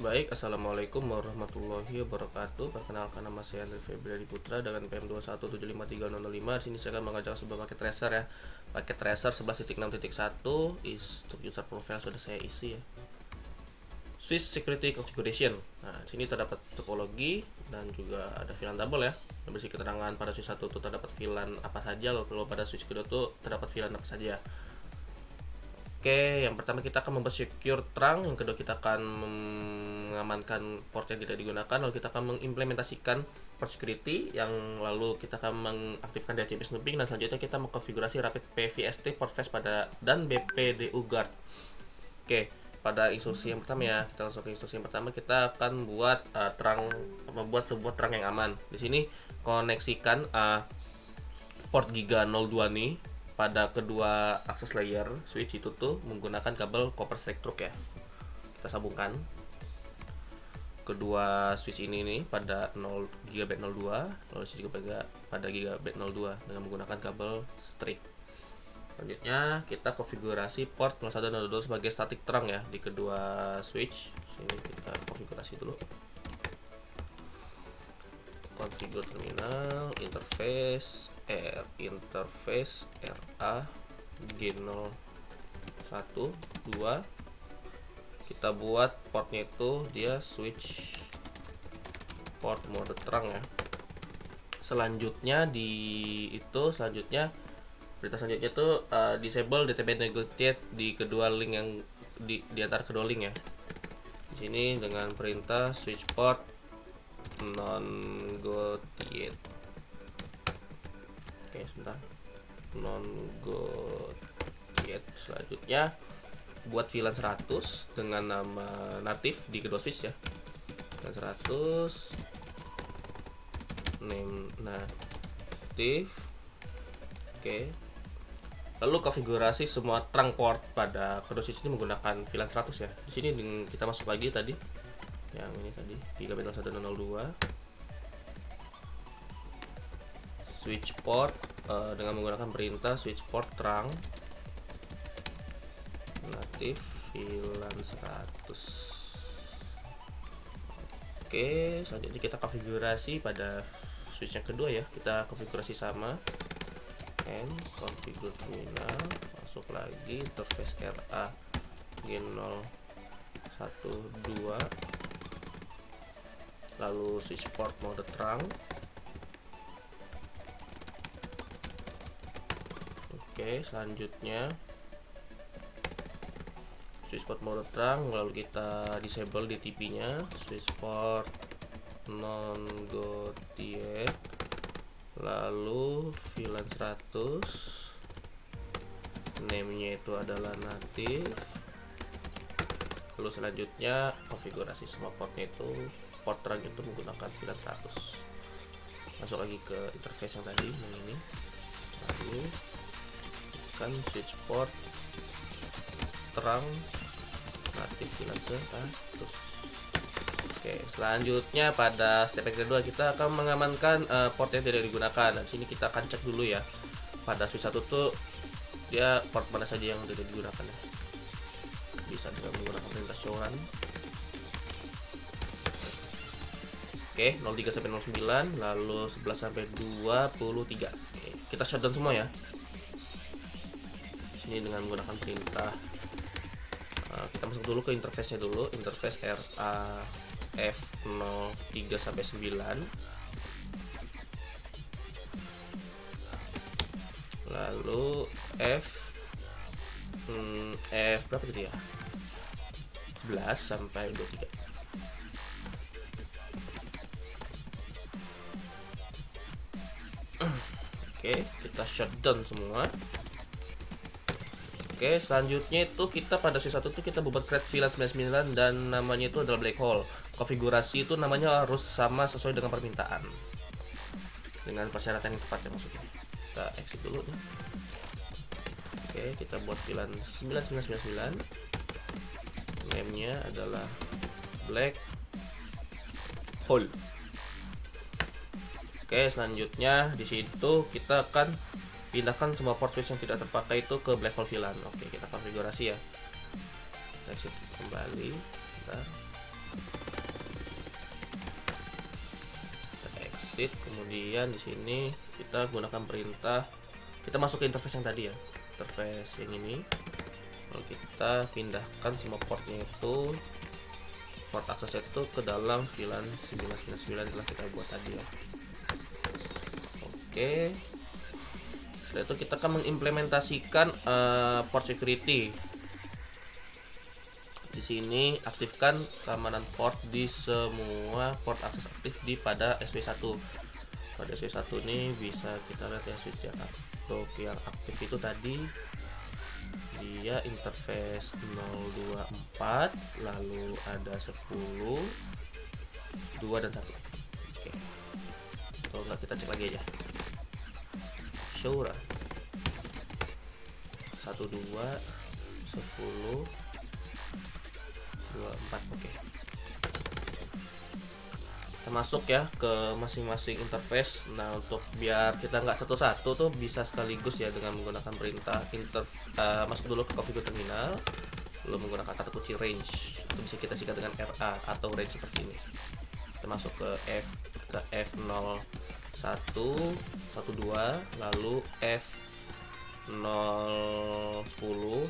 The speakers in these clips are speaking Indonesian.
Baik, assalamualaikum warahmatullahi wabarakatuh. Perkenalkan, nama saya Andri Febriadi Putra dengan PM2175305. Di sini saya akan mengajarkan sebuah paket tracer ya. Paket tracer 11.6.1 untuk user profile sudah saya isi ya. Switch security configuration. Nah, di sini terdapat topologi dan juga ada VLAN double ya. Yang berisi keterangan pada switch 1 itu terdapat VLAN apa saja, lalu pada switch kedua itu terdapat VLAN apa saja. Oke, yang pertama kita akan membuat secure trunk, yang kedua kita akan mengamankan port yang tidak digunakan, lalu kita akan mengimplementasikan port security, yang lalu kita akan mengaktifkan DHCP snooping, dan selanjutnya kita mengkonfigurasi rapid PVST port fetch dan BPDU guard. Oke, pada instruksi yang pertama ya, kita langsung ke instruksi yang pertama. Kita akan membuat sebuah trunk yang aman. Di sini koneksikan port Giga 02 nih pada kedua akses layer switch itu tuh menggunakan kabel copper straight through ya. Kita sambungkan kedua switch ini nih pada gigabit 02, lalu juga pada gigabit 02 dengan menggunakan kabel straight. Selanjutnya kita konfigurasi port 01 dan 02 sebagai static trunk ya di kedua switch. Sini kita konfigurasi dulu. Configure terminal, interface RA G0 1 2. Kita buat portnya itu dia switch port mode trunk ya. Selanjutnya berita selanjutnya itu disable DTP negotiate di kedua link yang di antara kedua link ya. Di sini dengan perintah switch port non-negotiate. Oke, sebentar. Non-negotiate. Selanjutnya buat VLAN 100 dengan nama native di kedua switch ya. VLAN 100 name native. Oke. Lalu konfigurasi semua trunk port pada kedua switch ini menggunakan VLAN 100 ya. Di sini kita masuk lagi tadi yang ini tadi gigabit 01 dan 02 switch port dengan menggunakan perintah switch port trunk native VLAN 100. Oke, selanjutnya kita konfigurasi pada switch yang kedua ya. Kita konfigurasi sama configure terminal, masuk lagi interface RA G0 1 2, lalu switch port mode trunk. Oke, selanjutnya switch port mode trunk, lalu kita disable DTP nya, switch port non-negotiate, lalu VLAN 100, name nya itu adalah native. Lalu selanjutnya konfigurasi semua portnya itu port trunk itu menggunakan VLAN 100. Masuk lagi ke interface yang tadi yang ini, lalu kan switch port trunk native VLAN 100. Oke, selanjutnya pada step yang kedua kita akan mengamankan port yang tidak digunakan. Dan sini kita akan cek dulu ya pada switch 1 tuh dia port mana saja yang tidak digunakan ya. Bisa dengan menggunakan perintah show run. Oke, 03 sampai 09, lalu 11 sampai 23. Oke, kita shutdown semua ya. Sini dengan menggunakan perintah kita masuk dulu ke interface-nya dulu, interface RA F03 sampai 9. Lalu F berapa gitu ya? 11 sampai 23. Oke, kita shutdown semua. Oke, selanjutnya itu kita pada switch 1 itu kita buat create VLAN 99 dan namanya itu adalah black hole. Konfigurasi itu namanya harus sama sesuai dengan permintaan. Dengan persyaratan yang tepat ya maksudnya. Kita exit dulu nih. Oke, kita buat VLAN 9999. Name-nya adalah black hole. Oke, selanjutnya di situ kita akan pindahkan semua port switch yang tidak terpakai itu ke black hole VLAN. Oke, kita konfigurasi ya. Exit kembali. Bentar. exit. Kemudian di sini kita gunakan perintah, kita masuk ke interface yang tadi ya, interface yang ini. Lalu kita pindahkan semua portnya itu, port akses itu ke dalam VLAN 999 telah kita buat tadi ya. Oke. Setelah itu kita akan mengimplementasikan port security. Di sini aktifkan keamanan port di semua port akses aktif pada SW1. Pada SW1 ini bisa kita lihat ya, switch yang untuk yang aktif itu tadi dia interface 024, lalu ada 10, 2 dan 1. Oke. Kalau enggak kita cek lagi aja. Show run 1, 2, 10, 24. Oke. Kita masuk ya ke masing-masing interface. Nah, untuk biar kita nggak satu-satu tuh bisa sekaligus ya dengan menggunakan perintah masuk dulu ke configure terminal, lalu menggunakan kata kunci range. Itu bisa kita singkat dengan RA atau range seperti ini. Kita masuk ke F01 12, lalu F010,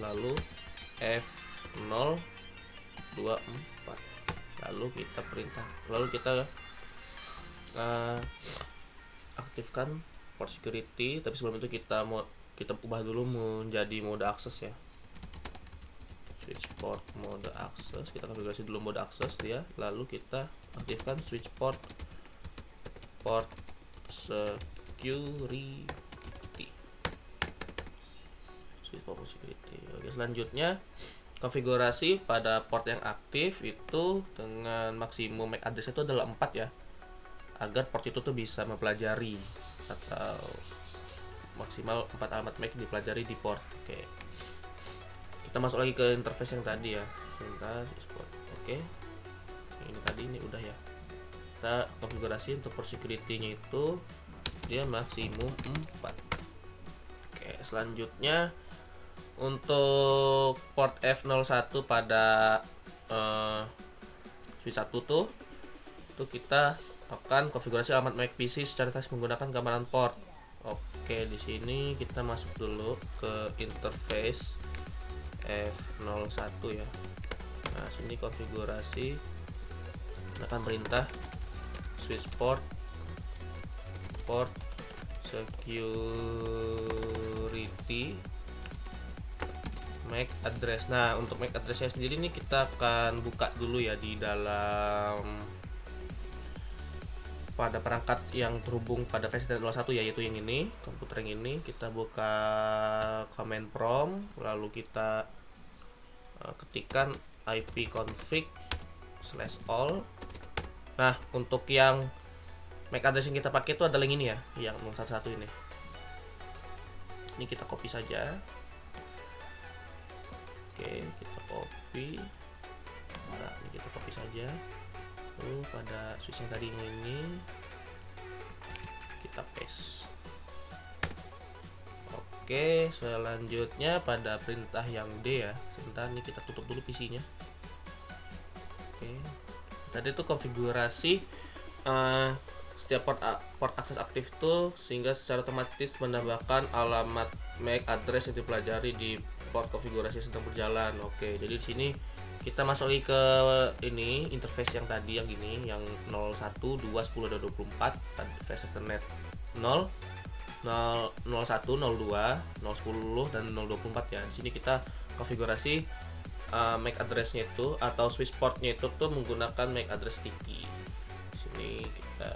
lalu F024, lalu kita aktifkan port security. Tapi sebelum itu kita ubah dulu menjadi mode akses ya, switch port mode akses. Kita konfigurasi dulu mode akses dia, lalu kita aktifkan switch port security, switch port security. Oke, selanjutnya konfigurasi pada port yang aktif itu dengan maksimum MAC address itu adalah 4 ya, agar port itu tuh bisa mempelajari atau maksimal 4 alamat MAC dipelajari di port. Oke. Kita masuk lagi ke interface yang tadi ya. Sebentar, port. Oke. Ini tadi ini udah ya. Kita konfigurasi untuk port security-nya itu dia maksimum 4. Oke, selanjutnya untuk port F01 pada switch 1 tuh kita akan konfigurasi alamat MAC PC secara teknis menggunakan keamanan port. Oke, di sini kita masuk dulu ke interface F01 ya. Nah, sini konfigurasi gunakan perintah switch port security MAC address. Nah, untuk MAC addressnya sendiri nih kita akan buka dulu ya di dalam pada perangkat yang terhubung pada versi 01 yaitu yang ini, komputer yang ini. Kita buka command prompt, lalu kita ketikkan ipconfig/all. Nah, untuk yang MAC address yang kita pakai itu adalah yang ini ya, yang 011 ini. Ini kita copy saja. Oke, kita copy. Nah, ini kita copy saja. Lalu pada switch yang tadi ini kita paste. Oke, selanjutnya pada perintah yang D ya. Sebentar, ini kita tutup dulu PC-nya. Oke. Tadi itu konfigurasi setiap port akses aktif tuh sehingga secara otomatis menambahkan alamat MAC address yang dipelajari di port konfigurasi sedang berjalan. Oke, jadi di sini kita masuk lagi ke ini interface yang tadi yang ini, yang 01, 2, 10 dan 24 versi Ethernet 0, 01, 02, 010 dan 024 ya. Di sini kita konfigurasi MAC address-nya itu atau switch port-nya itu tuh menggunakan MAC address sticky. Di sini kita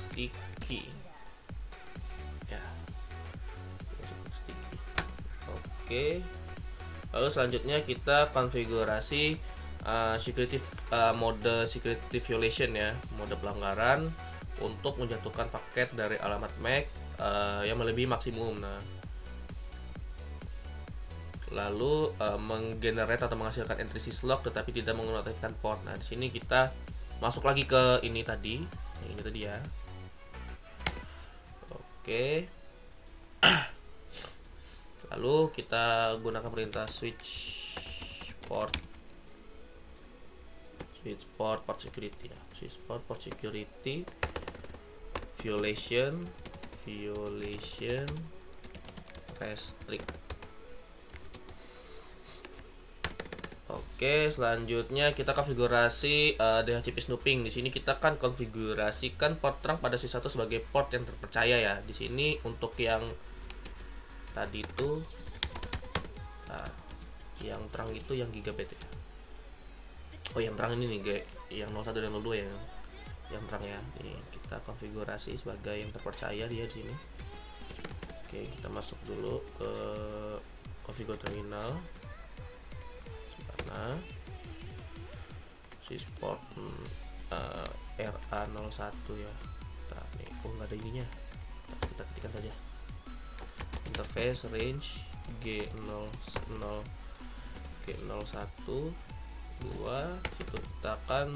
sticky ya, sticky. Oke, lalu selanjutnya kita konfigurasi mode security violation ya, mode pelanggaran untuk menjatuhkan paket dari alamat MAC yang melebihi maksimum. Nah, lalu menggenerate atau menghasilkan entry syslog tetapi tidak mengaktifkan port. Nah, di sini kita masuk lagi ke ini tadi, ini tadi ya. Oke. Lalu kita gunakan perintah switch port switch port security ya, switch port security violation restrict. Oke, selanjutnya kita konfigurasi DHCP snooping. Di sini kita kan konfigurasikan port terang pada switch 1 sebagai port yang terpercaya ya. Di sini untuk yang tadi itu yang terang itu yang gigabit ya. Oh, yang terang ini nih guys, yang 01 dan 02 ya. Yang terang ya. Nih, kita konfigurasi sebagai yang terpercaya dia di sini. Oke, kita masuk dulu ke configure terminal. Nah, switch port RA01 ya. Nah, nih, nggak ada ininya. Kita ketikkan saja. Interface range G00 G01 2. Situ kita akan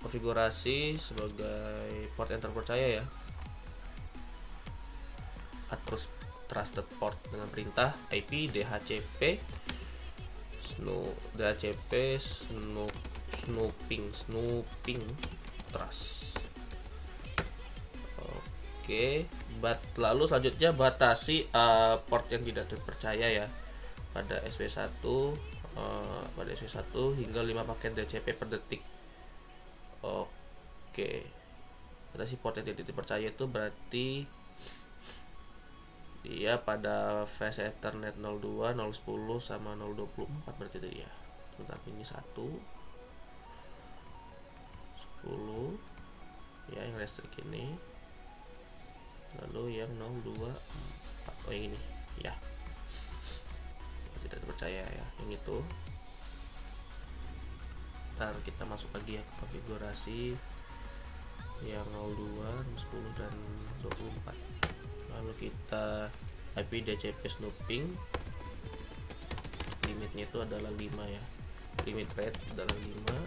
konfigurasi sebagai port yang terpercaya ya. Add trusted port dengan perintah IP DHCP snooping trust. Oke, lalu selanjutnya batasi port yang tidak terpercaya ya pada SW1 hingga 5 paket DHCP per detik. Oke, batasi port yang tidak terpercaya itu berarti dia pada fase Ethernet 02, 010 sama 024 berarti itu ya. Bentar, ini 1 10 ya yang listrik ini. Lalu yang 024 yang ini ya. Tidak terpercaya ya yang itu. Ntar kita masuk lagi ya ke konfigurasi yang 02, 10 dan 24. Lalu kita IP DHCP snooping, limitnya itu adalah 5 ya, limit rate adalah 5.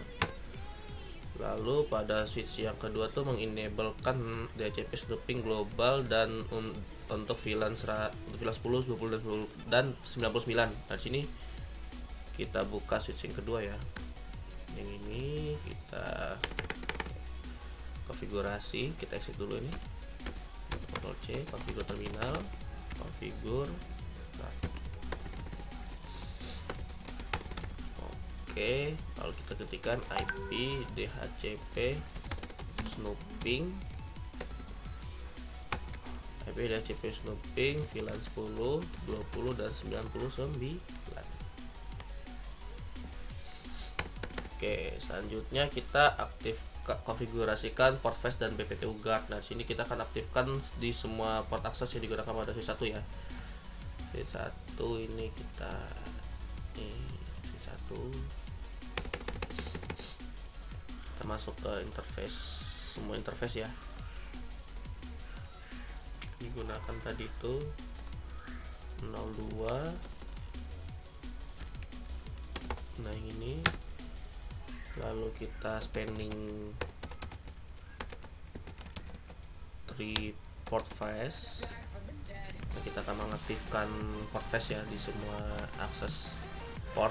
Lalu pada switch yang kedua tuh mengenablekan DHCP snooping global dan untuk VLAN 10, 20 dan 99. Nah, di sini kita buka switch yang kedua ya. Yang ini kita konfigurasi, kita exit dulu ini. Ctrl C, configure terminal, configure. Oke, lalu kita ketikkan IP DHCP snooping, IP DHCP snooping VLAN 10, 20 dan 99. Oke, selanjutnya kita konfigurasikan port face dan BPTU guard. Nah, sini kita akan aktifkan di semua port akses yang digunakan pada switch 1 ya. Switch 1 ini kita switch 1 kita masuk ke interface, semua interface ya. Digunakan tadi itu 02. Nah, yang ini. Lalu kita spanning 3 port face. Nah, kita akan mengaktifkan port face ya di semua akses port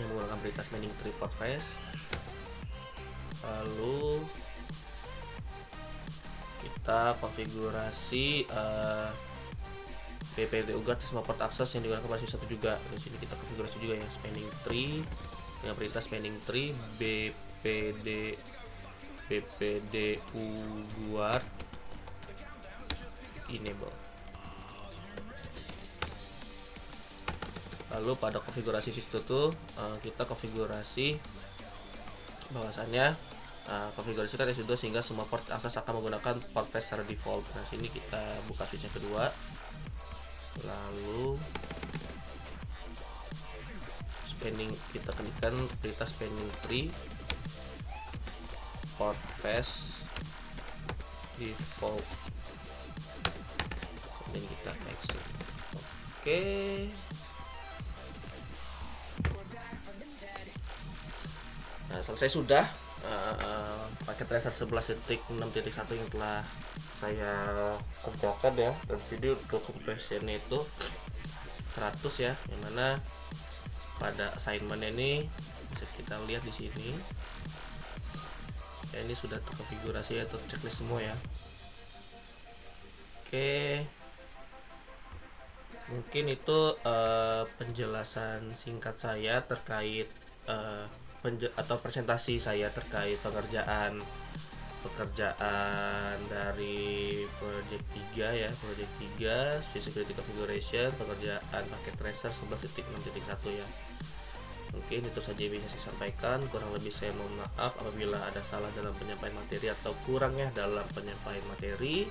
yang menggunakan perintah spanning 3 port face. Lalu kita konfigurasi BPTU guard semua port akses yang digunakan pada switch 1 juga. Di sini kita konfigurasi juga ya, spanning tree dengan perintah spanning tree BPDU guard enable. Lalu pada konfigurasi switch itu kita konfigurasi bahwasannya konfigurasikan S2 sehingga semua port akses akan menggunakan port face secara default. Nah, sini kita buka switch yang kedua. Lalu kita ketikkan perintah spanning tree port face default, dan kita exit. Oke. Nah, selesai sudah paket tracer 11.6.1 yang telah saya kerjakan ya. Dan video untuk compressionnya itu 100 ya, yang mana pada assignment ini bisa kita lihat di sini ya, ini sudah terkonfigurasi atau checklist semua ya. Oke, mungkin itu penjelasan singkat saya terkait atau presentasi saya terkait pekerjaan dari project 3 ya, project 3 security configuration, pekerjaan paket tracer 11.6.1 ya. Mungkin itu saja yang bisa saya sampaikan, kurang lebih saya mohon maaf apabila ada salah dalam penyampaian materi atau kurangnya dalam penyampaian materi.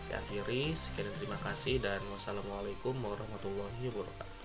Saya akhiri, sekian, terima kasih dan wassalamualaikum warahmatullahi wabarakatuh.